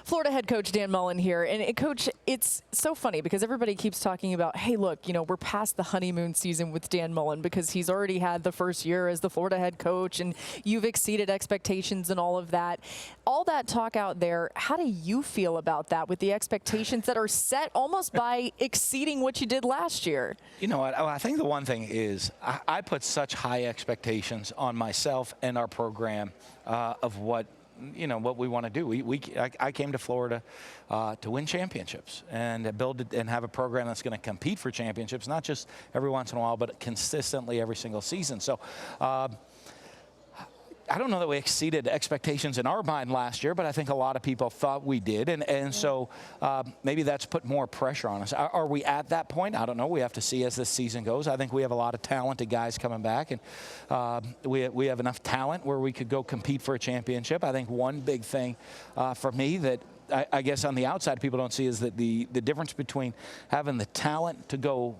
Florida head coach Dan Mullen here. And Coach, it's so funny because everybody keeps talking about, hey, look, we're past the honeymoon season with Dan Mullen because he's already had the first year as the Florida head coach and you've exceeded expectations and all of that. All that talk out there, how do you feel about that with the expectations that are set almost by exceeding what you did last year? You know what? I think the one thing is I put such high expectations on myself and our program of what we want to do. I came to Florida to win championships and build and have a program that's going to compete for championships, not just every once in a while, but consistently every single season. So I don't know that we exceeded expectations in our mind last year, but I think a lot of people thought we did. And so maybe that's put more pressure on us. Are we at that point? I don't know. We have to see as this season goes. I think we have a lot of talented guys coming back, and we have enough talent where we could go compete for a championship. I think one big thing for me that I guess on the outside people don't see is that the difference between having the talent to go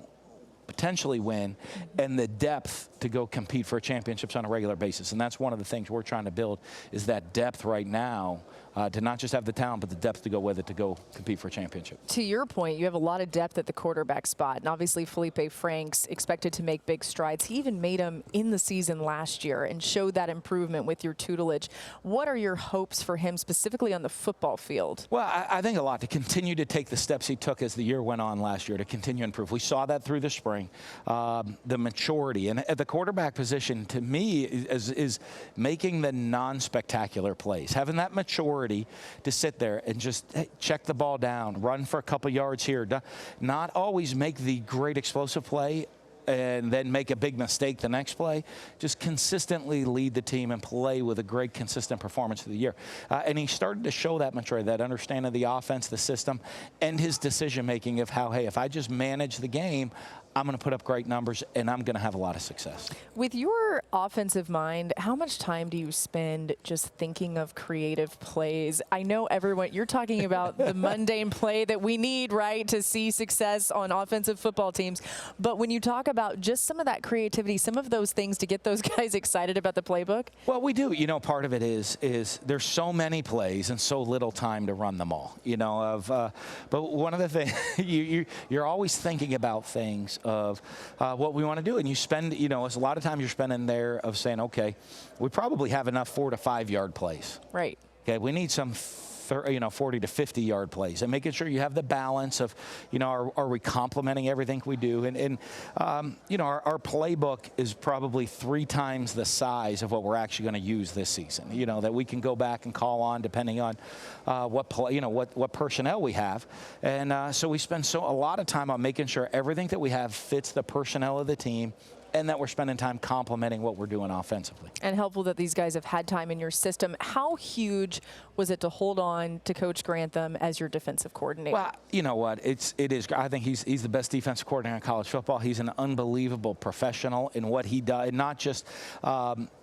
potentially win and the depth to go compete for championships on a regular basis. And that's one of the things we're trying to build is that depth right now to not just have the talent, but the depth to go with it to go compete for a championship. To your point, you have a lot of depth at the quarterback spot. And obviously Feleipe Franks expected to make big strides. He even made them in the season last year and showed that improvement with your tutelage. What are your hopes for him specifically on the football field? Well, I think a lot to continue to take the steps he took as the year went on last year to continue to improve. We saw that through the spring. The maturity and at the quarterback position to me is making the non-spectacular plays, having that maturity to sit there and just check the ball down, run for a couple yards here, not always make the great explosive play and then make a big mistake the next play. Just consistently lead the team and play with a great consistent performance of the year. And he started to show that maturity, that understanding of the offense, the system, and his decision-making of how, hey, if I just manage the game, I'm going to put up great numbers, and I'm going to have a lot of success. With your offensive mind, how much time do you spend just thinking of creative plays? I know everyone, you're talking about the mundane play that we need, right, to see success on offensive football teams. But when you talk about just some of that creativity, some of those things to get those guys excited about the playbook? Well, we do. Part of it is there's so many plays and so little time to run them all. But one of the things, you're always thinking about things of what we want to do. And you spend, it's a lot of time you're spending there of saying, okay, we probably have enough 4 to 5 yard plays. Right. Okay, we need some 40 to 50 yard plays and making sure you have the balance of, are we complementing everything we do? And our playbook is probably 3 times the size of what we're actually going to use this season, that we can go back and call on depending on what personnel we have. And so we spend a lot of time on making sure everything that we have fits the personnel of the team and that we're spending time complementing what we're doing offensively. And helpful that these guys have had time in your system. How huge was it to hold on to Coach Grantham as your defensive coordinator? Well, you know what? It is. I think he's the best defensive coordinator in college football. He's an unbelievable professional in what he does, not just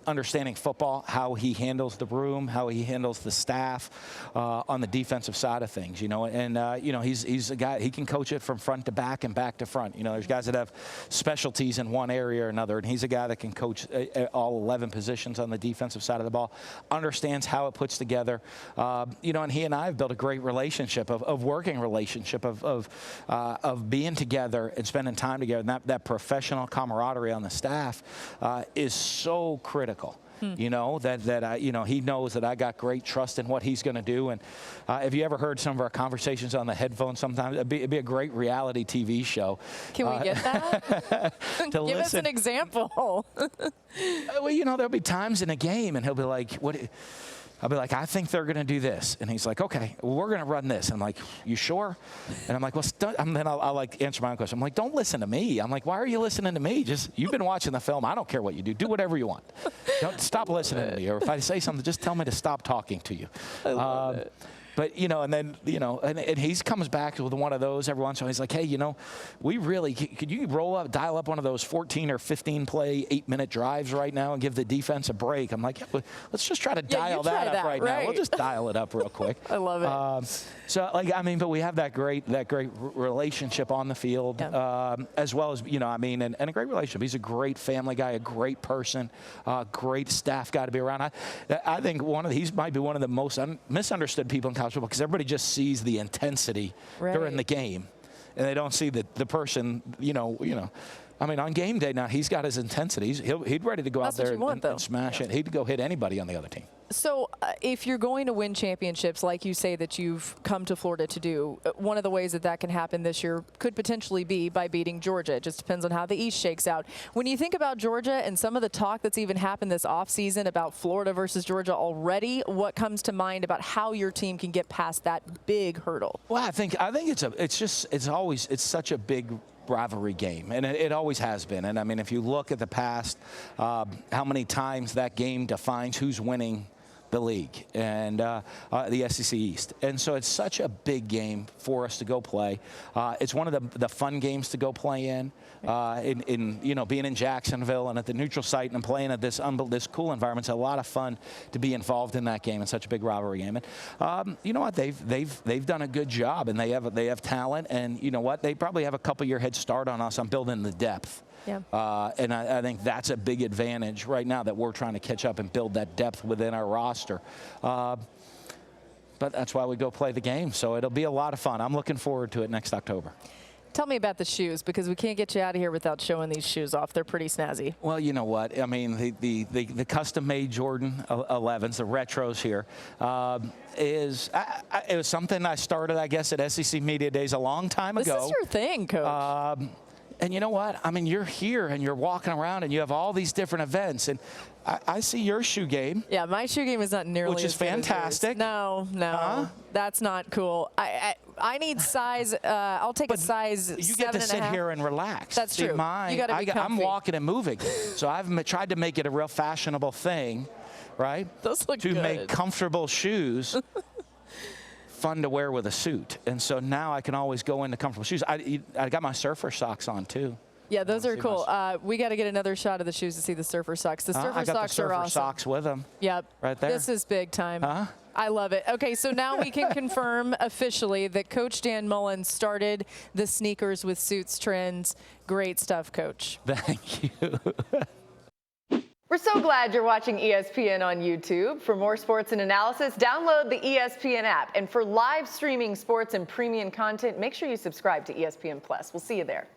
understanding football, how he handles the room, how he handles the staff on the defensive side of things. He's a guy, he can coach it from front to back and back to front. There's guys that have specialties in one area or another, and he's a guy that can coach all 11 positions on the defensive side of the ball, understands how it puts together. And he and I have built a great relationship of working relationship of being together and spending time together. And that professional camaraderie on the staff is so critical. He knows that I got great trust in what he's going to do. And have you ever heard some of our conversations on the headphones? Sometimes it'd be a great reality TV show. Can we get that? Give us an example. Well, there'll be times in a game, and he'll be like, "What?" I'll be like, I think they're going to do this. And he's like, okay, well, we're going to run this. And I'm like, you sure? And I'm like, well, and then I'll answer my own question. I'm like, don't listen to me. I'm like, why are you listening to me? You've been watching the film. I don't care what you do. Do whatever you want. Don't stop listening to me. Or if I say something, just tell me to stop talking to you. I love it. But, and then, and he comes back with one of those every once in a while. He's like, hey, we really, could you dial up one of those 14 or 15 play 8-minute drives right now and give the defense a break? I'm like, yeah, let's just try to dial that up right now. We'll just dial it up real quick. I love it. But we have that great relationship on the field, as well as, and a great relationship. He's a great family guy, a great person, great staff guy to be around. I think he might be one of the most misunderstood people in college football because everybody just sees the intensity during the game, and they don't see the person, I mean, on game day now, he's got his intensity. He'd ready to go out there and smash it. He'd go hit anybody on the other team. So if you're going to win championships, like you say that you've come to Florida to do, one of the ways that can happen this year could potentially be by beating Georgia. It just depends on how the East shakes out. When you think about Georgia and some of the talk that's even happened this offseason about Florida versus Georgia already, what comes to mind about how your team can get past that big hurdle? Well, I think it's such a big rivalry game, and it always has been. And I mean, if you look at the past, how many times that game defines who's winning the league and the SEC East. And so it's such a big game for us to go play. It's one of the fun games to go play in being in Jacksonville and at the neutral site and playing at this cool environment. It's a lot of fun to be involved in that game. It's such a big rivalry game. And you know what? They've done a good job, and they have talent. And you know what? They probably have a couple-year head start on us on building the depth. Yeah. And I think that's a big advantage right now that we're trying to catch up and build that depth within our roster. But that's why we go play the game. So it'll be a lot of fun. I'm looking forward to it next October. Tell me about the shoes, because we can't get you out of here without showing these shoes off. They're pretty snazzy. Well, you know what? I mean, the custom-made Jordan 11s, the retros here, it was something I started, I guess, at SEC Media Days a long time ago. This is your thing, Coach. And you know what? I mean, you're here and you're walking around and you have all these different events. And I see your shoe game. Yeah, my shoe game is not nearly which is fantastic. No, that's not cool. I need size. I'll take a size 7.5. You get to sit here and relax. That's true. Mine, you gotta be comfy. I'm walking and moving. So I've tried to make it a real fashionable thing, right? Those look good. To good. make comfortable shoes fun to wear with a suit. And so now I can always go into comfortable shoes. I got my surfer socks on too. Yeah, those are cool. We got to get another shot of the shoes to see the surfer socks. The surfer I got socks the surfer are awesome. socks with them. Yep. Right there. This is big time. I love it. Okay, so now we can confirm officially that Coach Dan Mullen started the sneakers with suits trends. Great stuff, Coach. Thank you. We're so glad you're watching ESPN on YouTube. For more sports and analysis, download the ESPN app. And for live streaming sports and premium content, make sure you subscribe to ESPN Plus. We'll see you there.